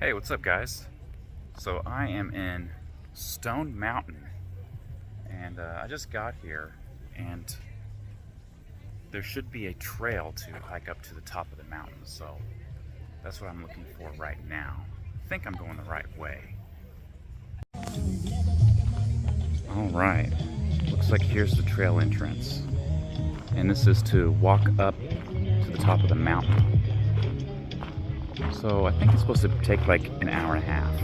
Hey, what's up, guys? So I am in Stone Mountain, and I just got here, and there should be a trail to hike up to the top of the mountain, so that's what I'm looking for right now. I think I'm going the right way. Alright, looks like here's the trail entrance, and this is to walk up to the top of the mountain. So I think it's supposed to take like an hour and a half.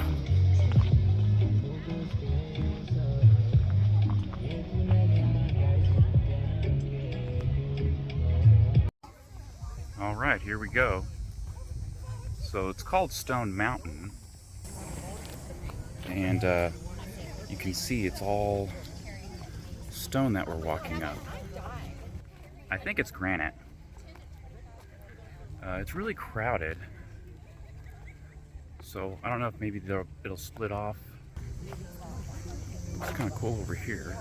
All right, here we go. So it's called Stone Mountain, and you can see it's all stone that we're walking up. I think it's granite. It's really crowded, so I don't know if maybe it'll split off. It's kind of cool over here.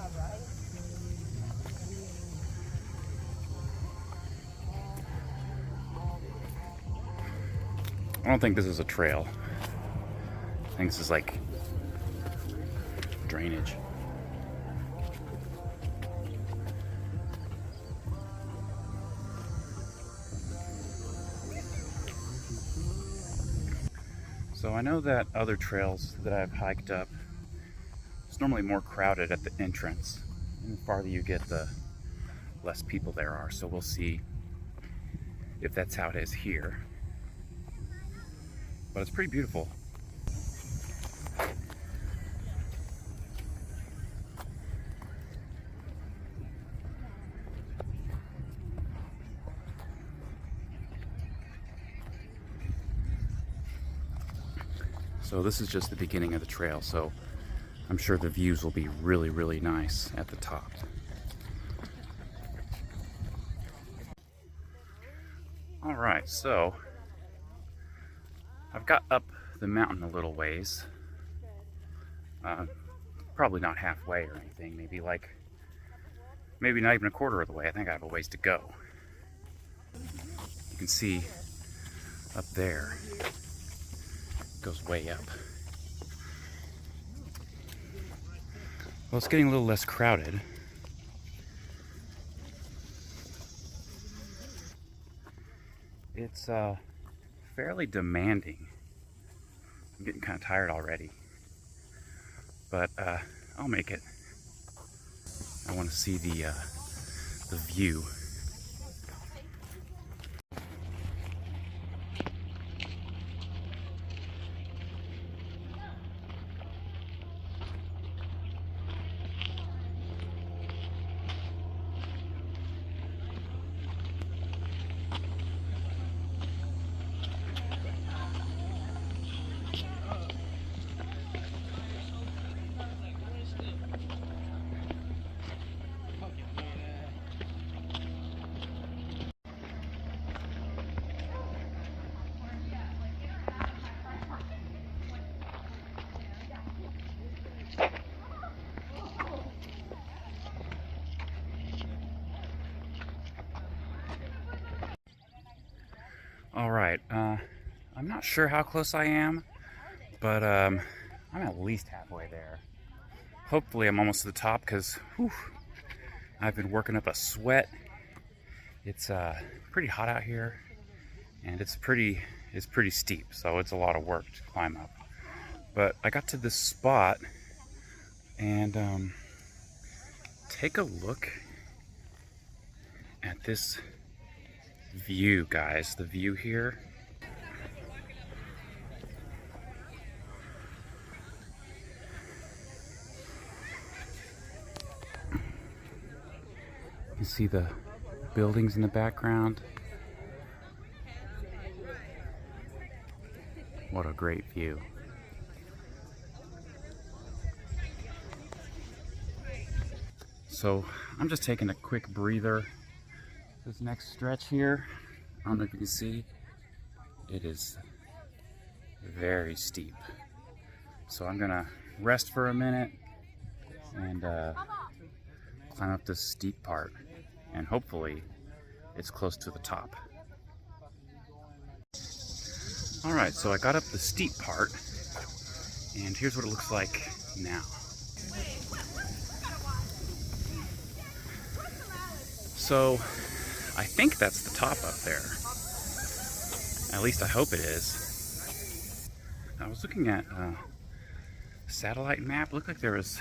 I don't think this is a trail. I think this is like drainage. So I know that other trails that I've hiked up, it's normally more crowded at the entrance. And the farther you get, the less people there are. So we'll see if that's how it is here. But it's pretty beautiful. So this is just the beginning of the trail, so I'm sure the views will be really, really nice at the top. All right, so I've got up the mountain a little ways. Probably not halfway or anything, maybe not even a quarter of the way. I think I have a ways to go. You can see up there, it goes way up. Well, it's getting a little less crowded. It's fairly demanding. I'm getting kind of tired already, but I'll make it. I want to see the view. All right, I'm not sure how close I am, but I'm at least halfway there. Hopefully I'm almost to the top, because I've been working up a sweat. It's pretty hot out here, and it's pretty steep, so it's a lot of work to climb up. But I got to this spot, and take a look at this view, guys. The view here. You see the buildings in the background. What a great view. So I'm just taking a quick breather. This next stretch here, I don't know if you can see, it is very steep. So I'm gonna rest for a minute and climb up this steep part, and hopefully it's close to the top. Alright, so I got up the steep part, and here's what it looks like now. So, I think that's the top up there. At least I hope it is. I was looking at a satellite map. It looked like there was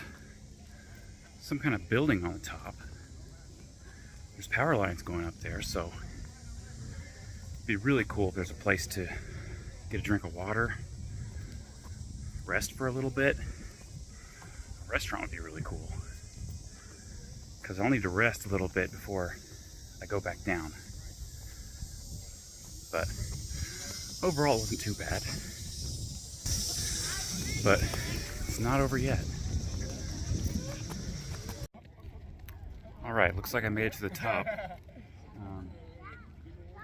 some kind of building on the top. There's power lines going up there, so it'd be really cool if there's a place to get a drink of water, rest for a little bit. A restaurant would be really cool, because I'll need to rest a little bit before I go back down. But overall, it wasn't too bad. But it's not over yet. Alright, looks like I made it to the top.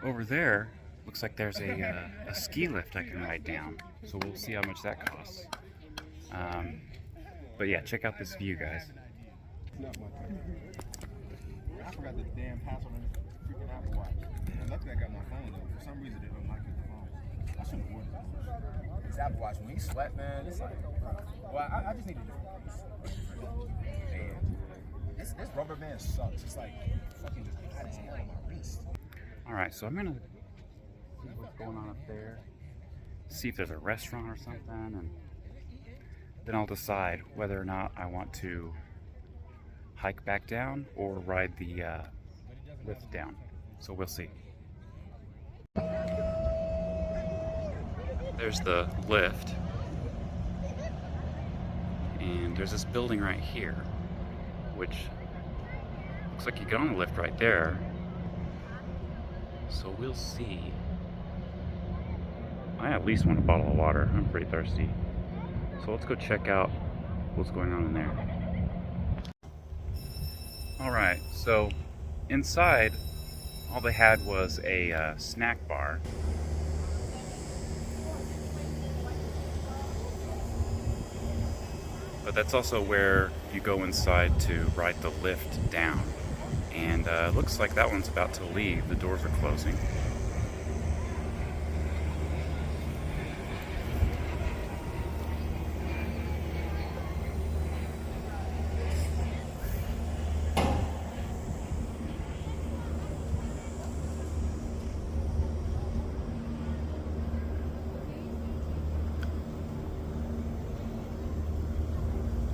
Over there, looks like there's a ski lift I can ride down. So we'll see how much that costs. But yeah, check out this view, guys. I forgot the damn password on the freaking Apple Watch. And luckily I got my phone though. For some reason it didn't like the phone. I shouldn't have worn it. This Apple Watch, when you sweat, man, it's like, well, I just need a different band. This rubber band sucks. It's like fucking just hot as hell on my wrist. Alright, so I'm gonna see what's going on up there. See if there's a restaurant or something, and then I'll decide whether or not I want to hike back down or ride the lift down. So we'll see. There's the lift, and there's this building right here, which looks like you get on the lift right there. So we'll see. I at least want a bottle of water. I'm pretty thirsty. So let's go check out what's going on in there. Alright, so inside all they had was a snack bar. But that's also where you go inside to ride the lift down. And it looks like that one's about to leave. The doors are closing.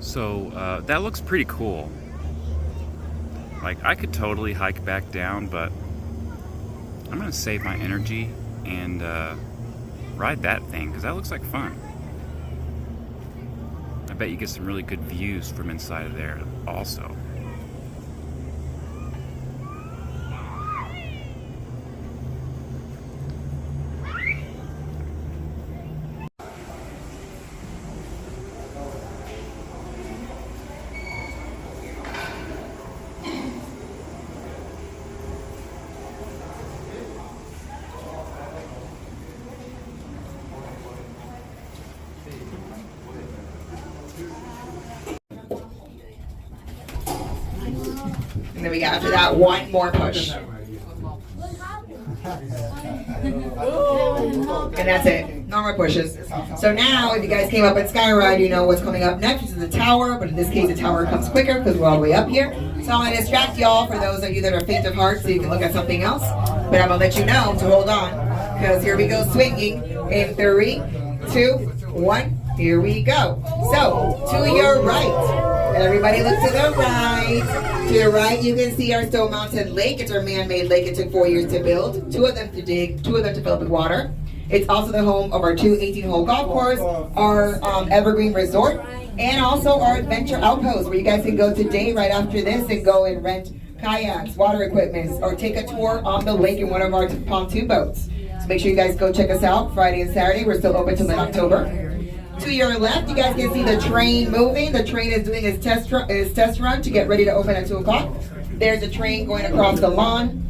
So that looks pretty cool. Like, I could totally hike back down, but I'm gonna save my energy and ride that thing, because that looks like fun. I bet you get some really good views from inside of there also. And then we got, after that, one more push. And that's it. No more pushes. So now, if you guys came up at Skyride, you know what's coming up next, which is the tower. But in this case, the tower comes quicker because we're all the way up here. So I'm going to distract y'all for those of you that are faint of heart so you can look at something else. But I'm going to let you know to hold on, because here we go swinging in 3, 2, 1. Here we go. So, to your right. Everybody look to the right. To the right, you can see our Stone Mountain Lake. It's our man-made lake. It took 4 years to build, 2 of them to dig, 2 of them to fill up with water. It's also the home of our 2 18-hole golf course, our Evergreen Resort, and also our Adventure Outpost, where you guys can go today right after this and go and rent kayaks, water equipment, or take a tour on the lake in one of our pontoon boats. So make sure you guys go check us out Friday and Saturday. We're still open till mid-October. To your left, you guys can see the train moving. The train is doing its test run to get ready to open at 2 o'clock. There's a train going across the lawn.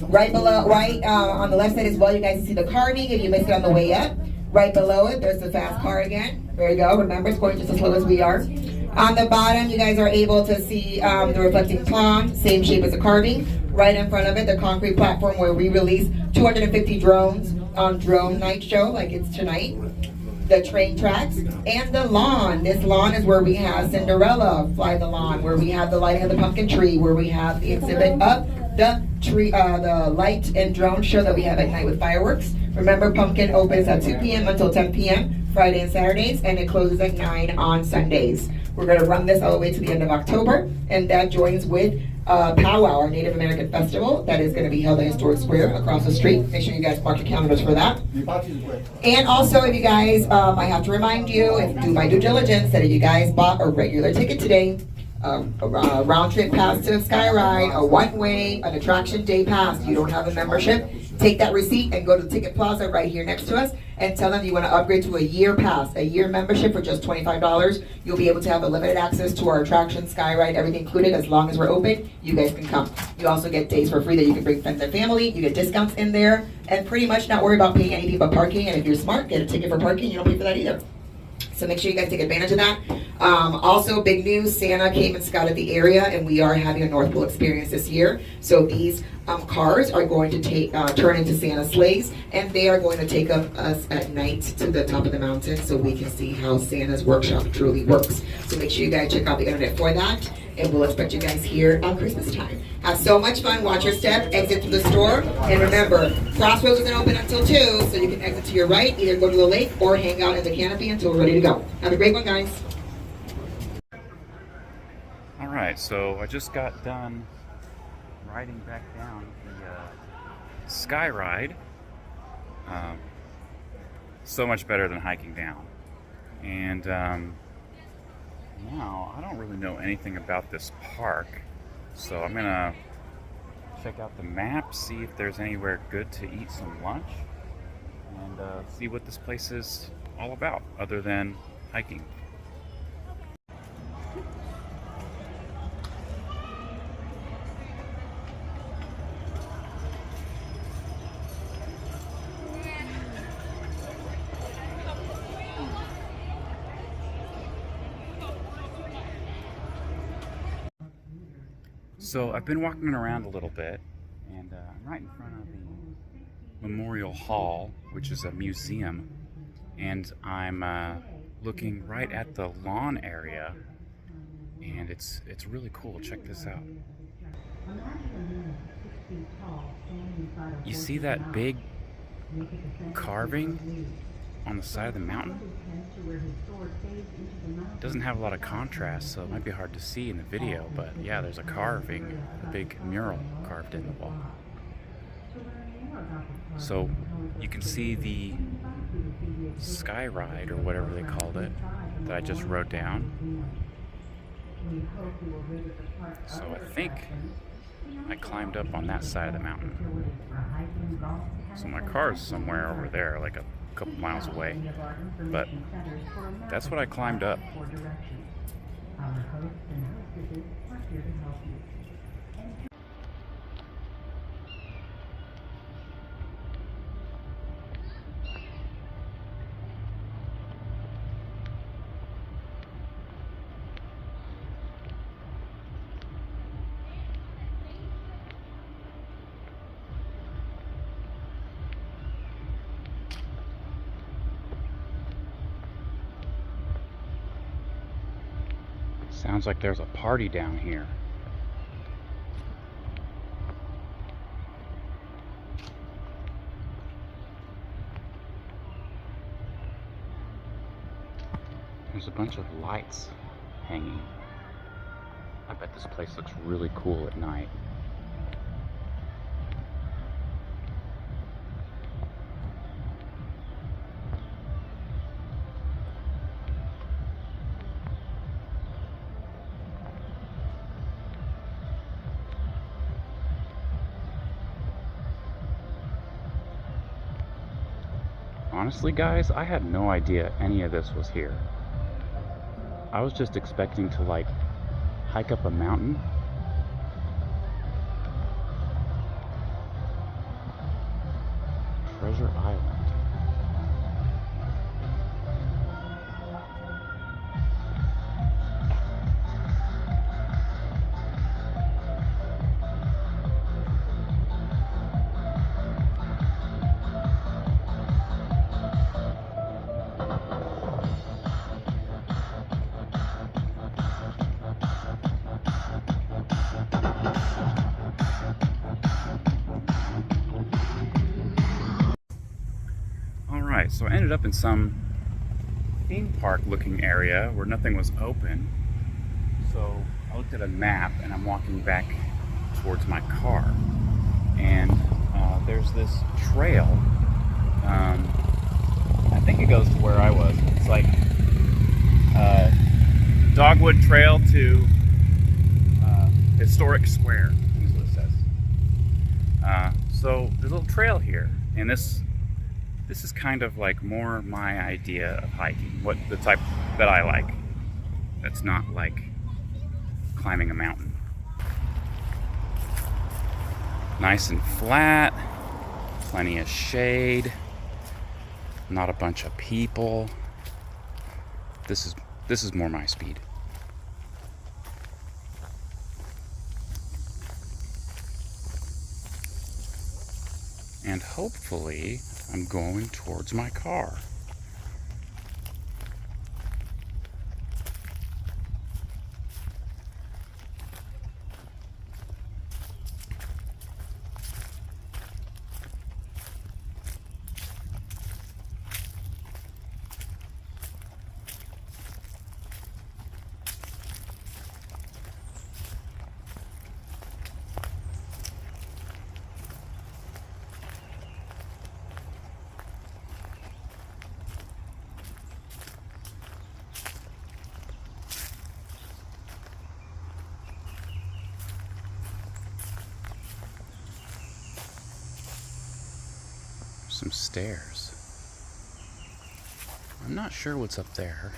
Right below, on the left side as well, you guys can see the carving if you missed it on the way up. Right below it, there's the fast car again. There you go. Remember, it's going just as slow as we are. On the bottom, you guys are able to see the reflecting pond, same shape as the carving. Right in front of it, the concrete platform where we release 250 drones drone night show like it's tonight. The train tracks and the lawn. This lawn is where we have Cinderella fly the lawn, where we have the lighting of the pumpkin tree, where we have the exhibit of the tree, the light and drone show that we have at night with fireworks. Remember, pumpkin opens at 2 p.m. until 10 p.m. Friday and Saturdays, and it closes at 9 on Sundays. We're going to run this all the way to the end of October, and that joins with Powwow, our Native American festival, that is going to be held at Historic Square across the street. Make sure you guys mark your calendars for that. And also, if you guys, I have to remind you, do my due diligence, that if you guys bought a regular ticket today, a round trip pass to Skyride, a one-way, an attraction day pass, you don't have a membership, take that receipt and go to the Ticket Plaza right here next to us and tell them you want to upgrade to a year pass, a year membership for just $25. You'll be able to have unlimited access to our attractions, Skyride, everything included. As long as we're open, you guys can come. You also get days for free that you can bring friends and family. You get discounts in there and pretty much not worry about paying anything but parking. And if you're smart, get a ticket for parking. You don't pay for that either. So make sure you guys take advantage of that. Also, big news, Santa came and scouted the area, and we are having a North Pole experience this year. So these cars are going to turn into Santa sleighs, and they are going to take us at night to the top of the mountain so we can see how Santa's workshop truly works. So make sure you guys check out the internet for that, and we'll expect you guys here on Christmas time. Have so much fun, watch your step, exit to the store, and remember, Crossroads isn't open until 2, so you can exit to your right, either go to the lake or hang out in the canopy until we're ready to go. Have a great one, guys. All right, so I just got done riding back down the Sky Ride. So much better than hiking down. And now I don't really know anything about this park, so I'm gonna check out the map, see if there's anywhere good to eat some lunch, and see what this place is all about other than hiking. So I've been walking around a little bit, and I'm right in front of the Memorial Hall, which is a museum, and I'm looking right at the lawn area, and it's really cool. Check this out. You see that big carving on the side of the mountain? It doesn't have a lot of contrast, so it might be hard to see in the video, but yeah, there's a carving, a big mural carved in the wall. So you can see the Sky Ride, or whatever they called it, that I just rode down. So I think I climbed up on that side of the mountain. So my car's somewhere over there, like a couple miles away, but that's what I climbed up. Sounds like there's a party down here. There's a bunch of lights hanging. I bet this place looks really cool at night. Honestly, guys, I had no idea any of this was here. I was just expecting to, like, hike up a mountain. Treasure Island. Alright, so I ended up in some theme park looking area where nothing was open. So I looked at a map and I'm walking back towards my car. And there's this trail. I think it goes to where I was. It's like Dogwood Trail to Historic Square, is what it says. So there's a little trail here, and this is kind of like more my idea of hiking, what the type that I like. That's not like climbing a mountain. Nice and flat, plenty of shade, not a bunch of people. This is more my speed. And hopefully I'm going towards my car. Some stairs. I'm not sure what's up there.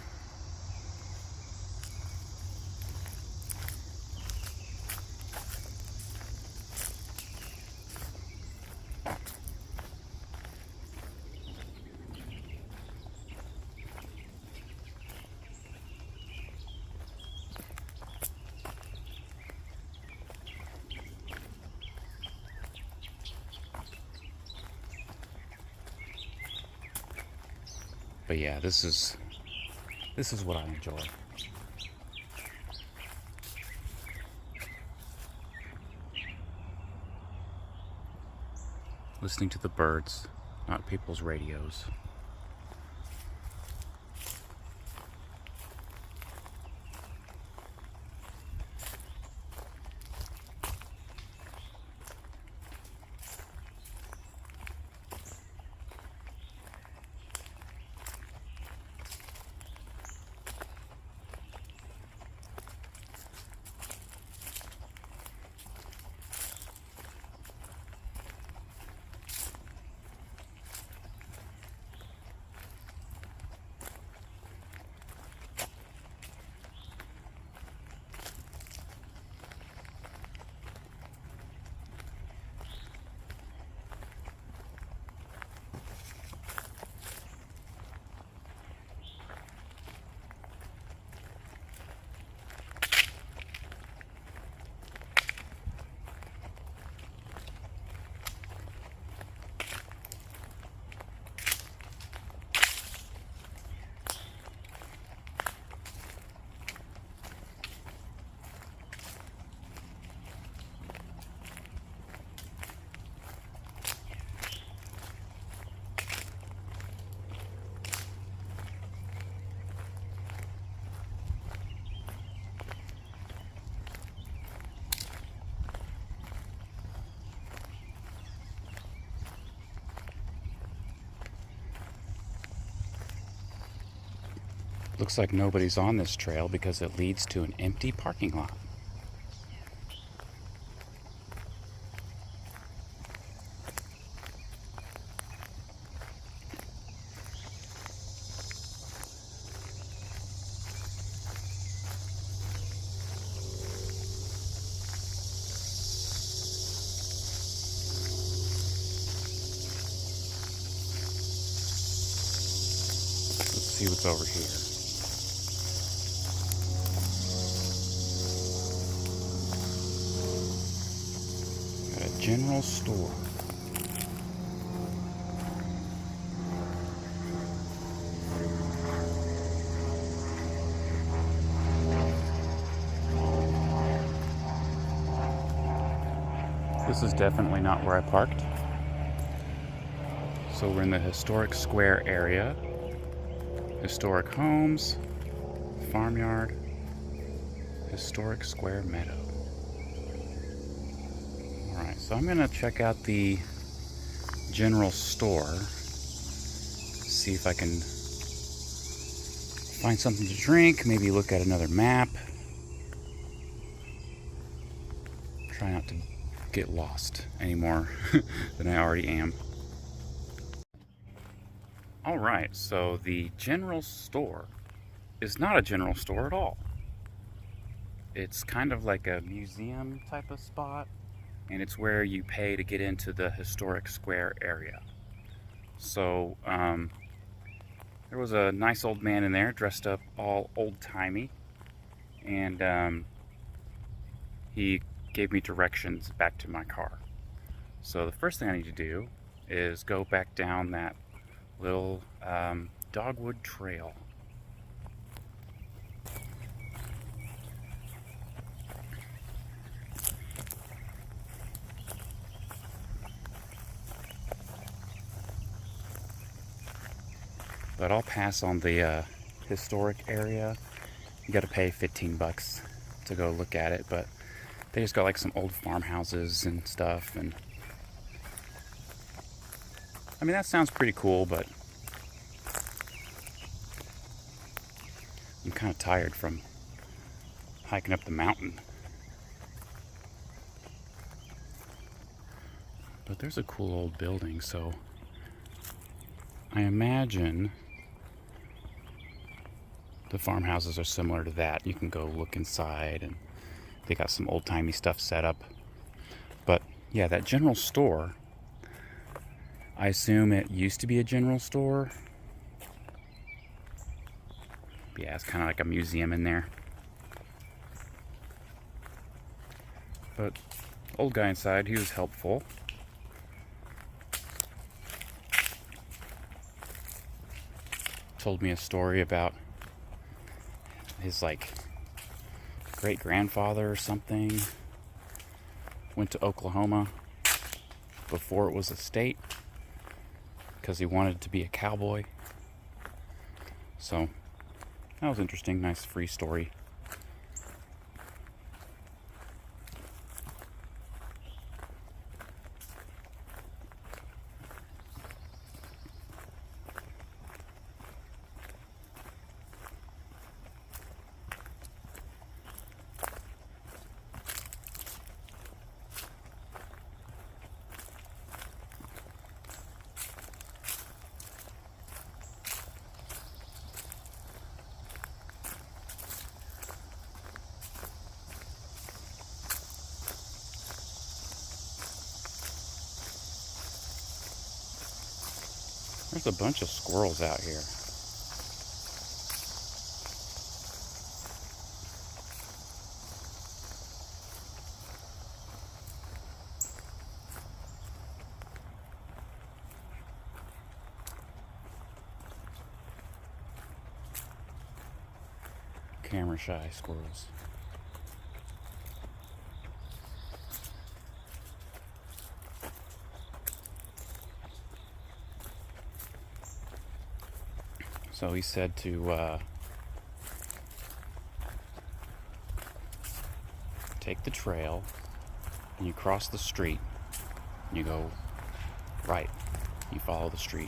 But yeah, this is what I enjoy. Listening to the birds, not people's radios. Looks like nobody's on this trail because it leads to an empty parking lot. Let's see what's over here. General store. This is definitely not where I parked. So we're in the historic square area. Historic homes, farmyard, historic square meadow. Alright, so I'm gonna check out the general store, see if I can find something to drink, maybe look at another map. Try not to get lost any more than I already am. Alright, so the general store is not a general store at all. It's kind of like a museum type of spot, and it's where you pay to get into the historic square area. So there was a nice old man in there dressed up all old-timey, and he gave me directions back to my car. So the first thing I need to do is go back down that little dogwood trail. But I'll pass on the historic area. You gotta pay 15 bucks to go look at it, but they just got like some old farmhouses and stuff, and I mean, that sounds pretty cool, but I'm kind of tired from hiking up the mountain. But there's a cool old building, so I imagine the farmhouses are similar to that. You can go look inside, and they got some old-timey stuff set up. But yeah, that general store, I assume it used to be a general store. Yeah, it's kind of like a museum in there. But old guy inside, he was helpful. Told me a story about his like great-grandfather or something went to Oklahoma before it was a state because he wanted to be a cowboy. So that was interesting. Nice free story. There's a bunch of squirrels out here. Camera shy squirrels. So he said to take the trail, and you cross the street, and you go right, you follow the street.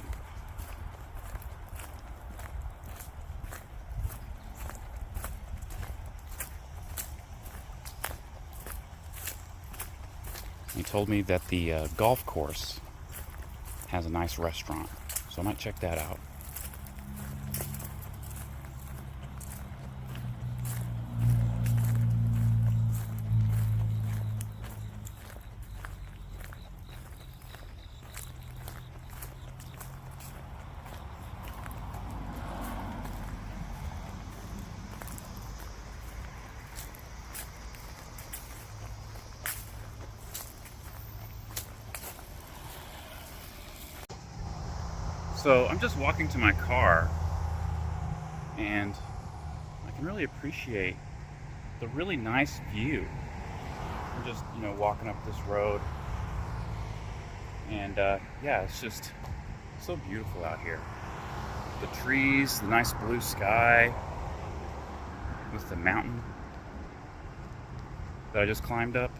He told me that the golf course has a nice restaurant, so I might check that out. So I'm just walking to my car, and I can really appreciate the really nice view. I'm just, walking up this road, and yeah, it's just So beautiful out here. The trees, the nice blue sky with the mountain that I just climbed up.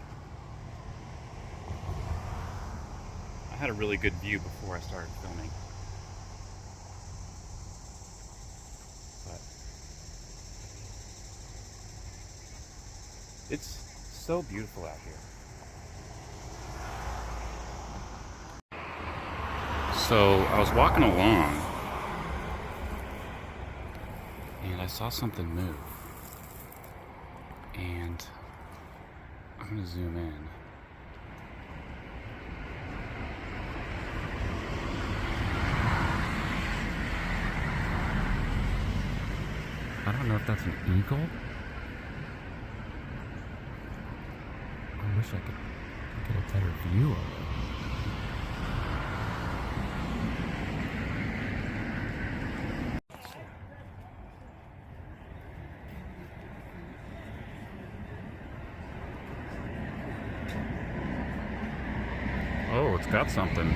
I had a really good view before I started filming. But it's so beautiful out here. So I was walking along and I saw something move. And I'm gonna zoom in. I don't know if that's an eagle. I wish I could get a better view of it. Oh, it's got something.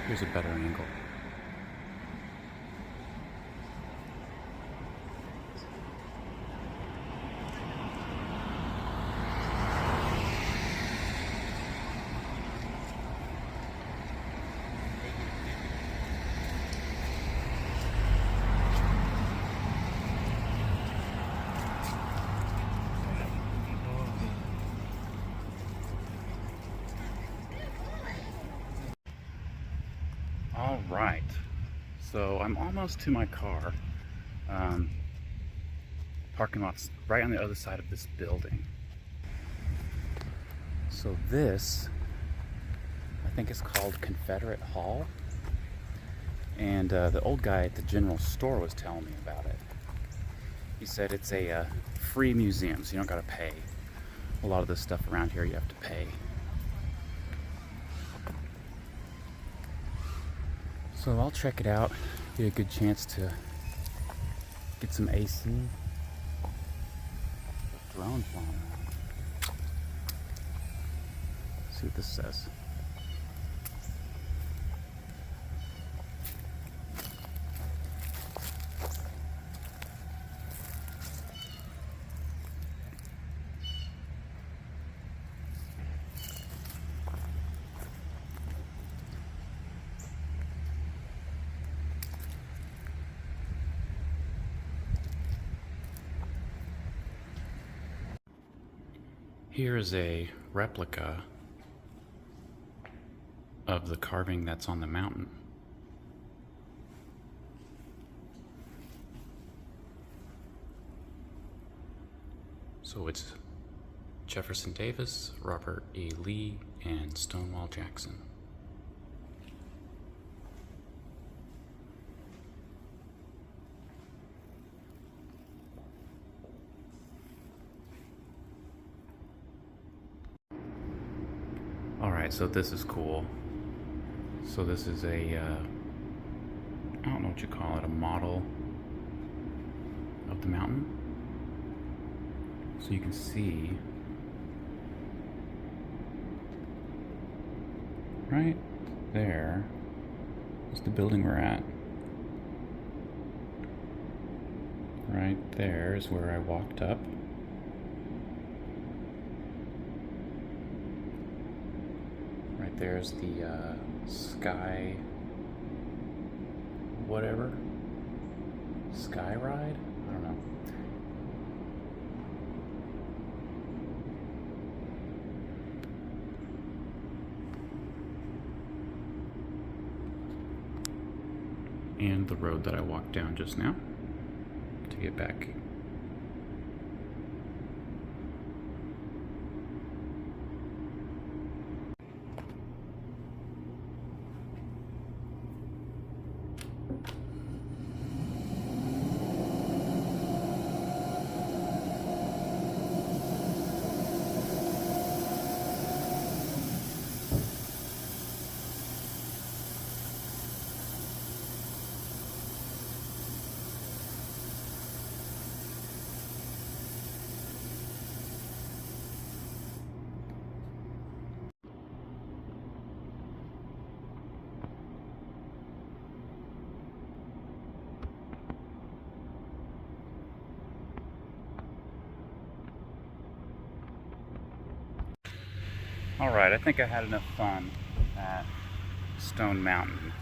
Here's a better angle. All right, so I'm almost to my car. Parking lot's right on the other side of this building. So this, I think it's called Confederate Hall. And the old guy at the general store was telling me about it. He said it's a free museum, so you don't gotta pay. A lot of this stuff around here you have to pay. So I'll check it out, get a good chance to get some AC. Drone flying around. See what this says. Here is a replica of the carving that's on the mountain. So it's Jefferson Davis, Robert E. Lee, and Stonewall Jackson. Alright, so this is cool. So this is a, I don't know what you call it, a model of the mountain. So you can see right there is the building we're at. Right there is where I walked up. Right there's the sky, whatever, sky ride? I don't know. And the road that I walked down just now to get back. Alright, I think I had enough fun at Stone Mountain.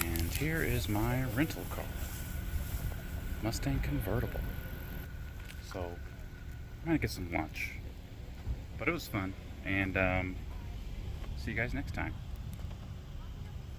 And here is my rental car. Mustang convertible. So, I'm gonna get some lunch. But it was fun, and see you guys next time.